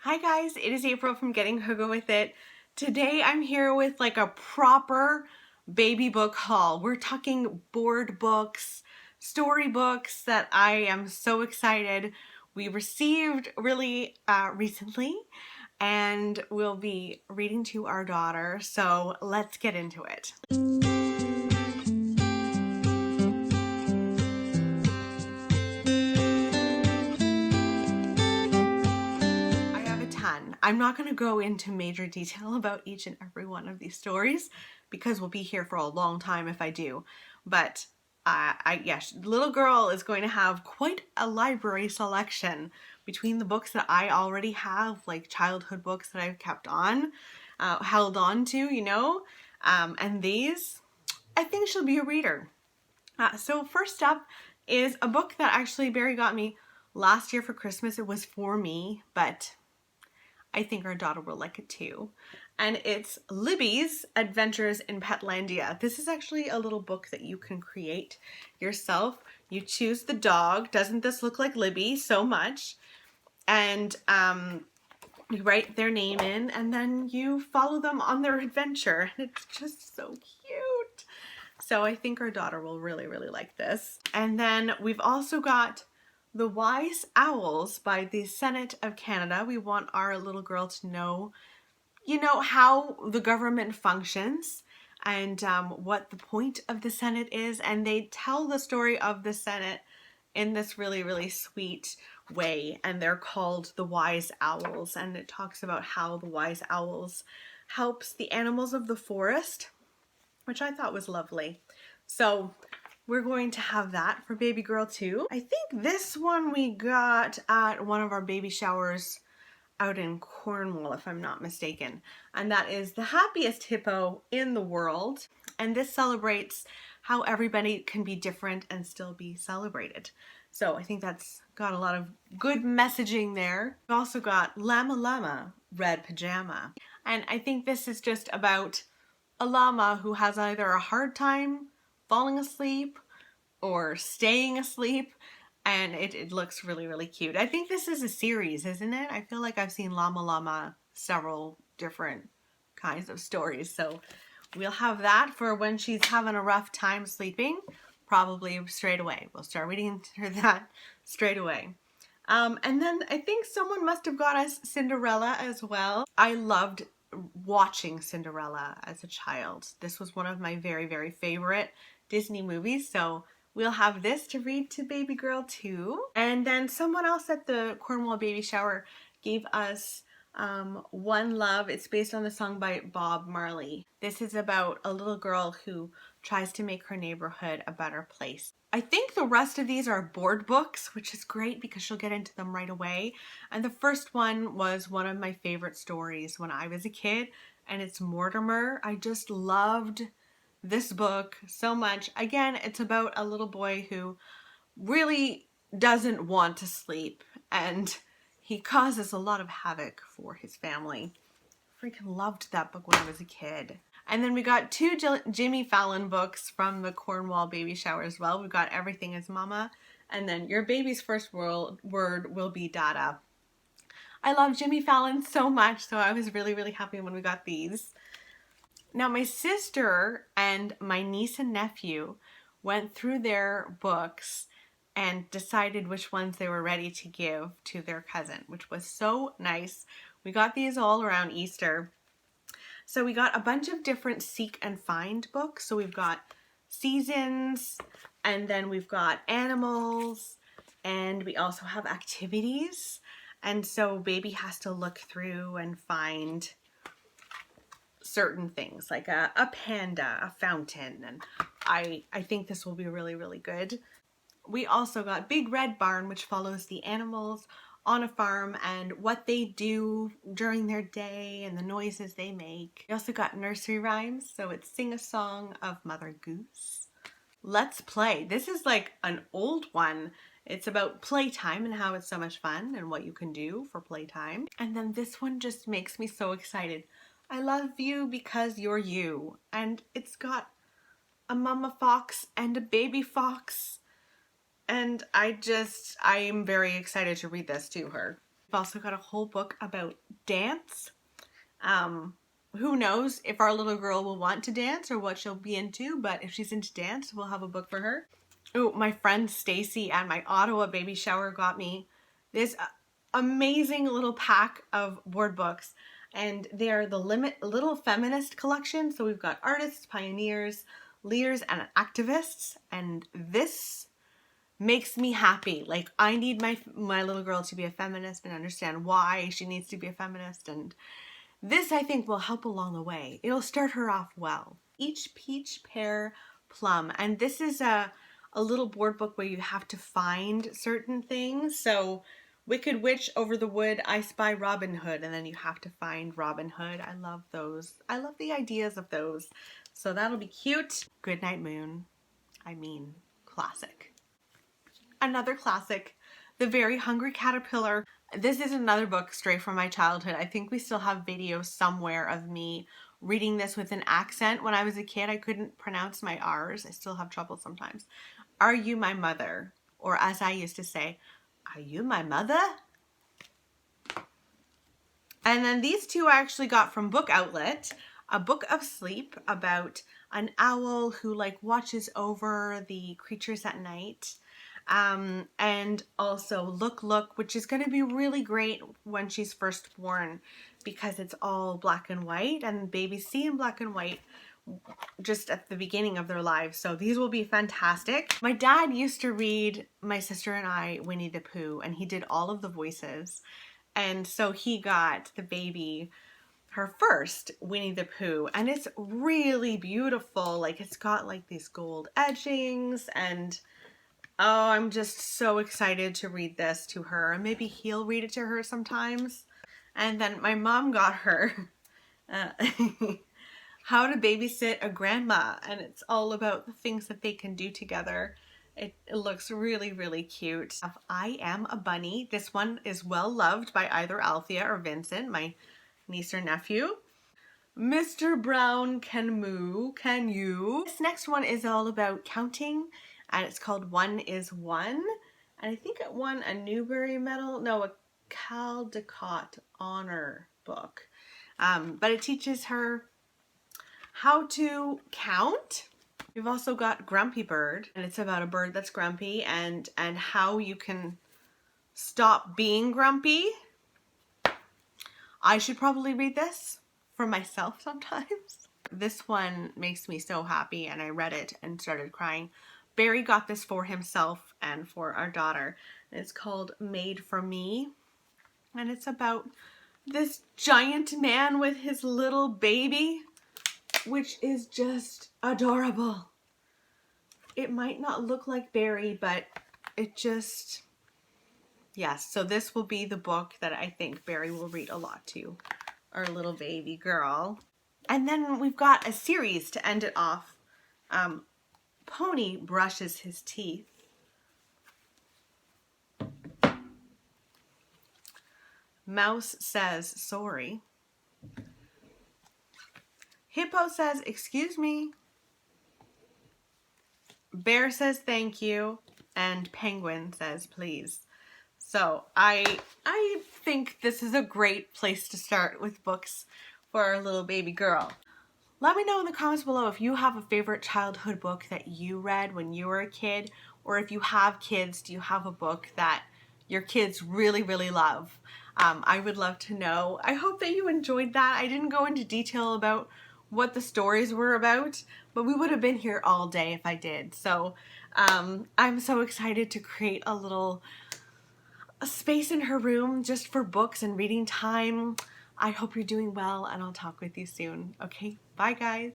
Hi guys, it is April from Getting Hugo With It. Today I'm here with like a proper baby book haul. We're talking board books, storybooks that I am so excited we received really recently, and we'll be reading to our daughter. So let's get into it. I'm not going to go into major detail about each and every one of these stories because we'll be here for a long time if I do. But yes, little girl is going to have quite a library selection between the books that I already have, like childhood books that I've kept on, held on to, and these. I think she'll be a reader. So first up is a book that actually Barry got me last year for Christmas. It was for me, but I think our daughter will like it too. And it's Libby's Adventures in Petlandia. This is actually a little book that you can create yourself. You choose the dog. Doesn't this look like Libby so much? And you write their name in, and then you follow them on their adventure. And it's just so cute. So I think our daughter will really, really like this. And then we've also got The Wise Owls by the Senate of Canada. We want our little girl to know, how the government functions and what the point of the Senate is. And they tell the story of the Senate in this really, really sweet way. And they're called The Wise Owls. And it talks about how the Wise Owls helps the animals of the forest, which I thought was lovely. So we're going to have that for baby girl too. I think this one we got at one of our baby showers out in Cornwall, if I'm not mistaken. And that is The Happiest Hippo in the World. And this celebrates how everybody can be different and still be celebrated. So I think that's got a lot of good messaging there. We also got Llama Llama, Red Pajama. And I think this is just about a llama who has either a hard time falling asleep or staying asleep, and it looks really, really cute. I think this is a series, isn't it? I feel like I've seen Llama Llama several different kinds of stories, so we'll have that for when she's having a rough time sleeping, probably straight away. We'll start reading her that straight away. And then I think someone must have got us Cinderella as well. I loved watching Cinderella as a child. This was one of my very, very favorite Disney movies, so we'll have this to read to baby girl too. And then someone else at the Cornwall baby shower gave us One Love. It's based on the song by Bob Marley. This is about a little girl who tries to make her neighborhood a better place. I think the rest of these are board books, which is great because she'll get into them right away. And the first one was one of my favorite stories when I was a kid, and it's Mortimer. I just loved this book so much. Again, it's about a little boy who really doesn't want to sleep, and he causes a lot of havoc for his family. Freaking loved that book when I was a kid. And then we got two Jimmy Fallon books from the Cornwall baby shower as well. We've got Everything is Mama, and then Your Baby's First Word Will Be Dada. I love Jimmy Fallon so much, so I was really, really happy when we got these. Now my sister and my niece and nephew went through their books and decided which ones they were ready to give to their cousin, which was so nice. We got these all around Easter. So we got a bunch of different seek and find books. So we've got seasons, and then we've got animals, and we also have activities. And so baby has to look through and find certain things like a panda, a fountain, and I think this will be really, really good. We also got Big Red Barn, which follows the animals on a farm and what they do during their day and the noises they make. We also got nursery rhymes, so it's Sing a Song of Mother Goose. Let's Play. This is like an old one. It's about playtime and how it's so much fun and what you can do for playtime. And then this one just makes me so excited. I love you because you're you. And it's got a mama fox and a baby fox. And I am very excited to read this to her. We've also got a whole book about dance. Who knows if our little girl will want to dance or what she'll be into, but if she's into dance, we'll have a book for her. Oh, my friend Stacy at my Ottawa baby shower got me this amazing little pack of board books, and they're the Little Feminist collection. So we've got artists, pioneers, leaders, and activists, and this makes me happy. Like, I need my little girl to be a feminist and understand why she needs to be a feminist, and this, I think, will help along the way. It'll start her off well. Each Peach, Pear, Plum. And this is a little board book where you have to find certain things. So Wicked Witch, Over the Wood, I Spy Robin Hood. And then you have to find Robin Hood. I love those. I love the ideas of those. So that'll be cute. Goodnight Moon. I mean, classic. Another classic, The Very Hungry Caterpillar. This is another book straight from my childhood. I think we still have videos somewhere of me reading this with an accent. When I was a kid, I couldn't pronounce my R's. I still have trouble sometimes. Are you my mother? Or as I used to say, are you my mother? And then these two I actually got from Book Outlet. A Book of Sleep, about an owl who like watches over the creatures at night. And also Look, Look, which is going to be really great when she's first born because it's all black and white and babies see in black and white just at the beginning of their lives. So these will be fantastic. My dad used to read my sister and I Winnie the Pooh, and he did all of the voices. And so he got the baby her first Winnie the Pooh, and it's really beautiful. Like, it's got like these gold edgings, and oh, I'm just so excited to read this to her. And maybe he'll read it to her sometimes. And then my mom got her How to Babysit a Grandma. And it's all about the things that they can do together. It looks really, really cute. I Am a Bunny. This one is well loved by either Althea or Vincent, my niece or nephew. Mr. Brown Can Moo, Can You? This next one is all about counting, and it's called One is One. And I think it won a Newbery Medal, no, a Caldecott Honor book. But it teaches her how to count. We've also got Grumpy Bird, and it's about a bird that's grumpy and how you can stop being grumpy. I should probably read this for myself sometimes. This one makes me so happy, and I read it and started crying. Barry got this for himself and for our daughter. It's called Made for Me, and it's about this giant man with his little baby, which is just adorable. It might not look like Barry, but it just, yes. So this will be the book that I think Barry will read a lot to our little baby girl. And then we've got a series to end it off. Pony Brushes His Teeth. Mouse Says Sorry. Hippo Says Excuse Me. Bear Says Thank You. And Penguin Says Please. So I think this is a great place to start with books for our little baby girl. Let me know in the comments below if you have a favorite childhood book that you read when you were a kid, or if you have kids, do you have a book that your kids really, really love? I would love to know. I hope that you enjoyed that. I didn't go into detail about what the stories were about, but we would have been here all day if I did. So I'm so excited to create a space in her room just for books and reading time. I hope you're doing well, and I'll talk with you soon. Okay, bye guys.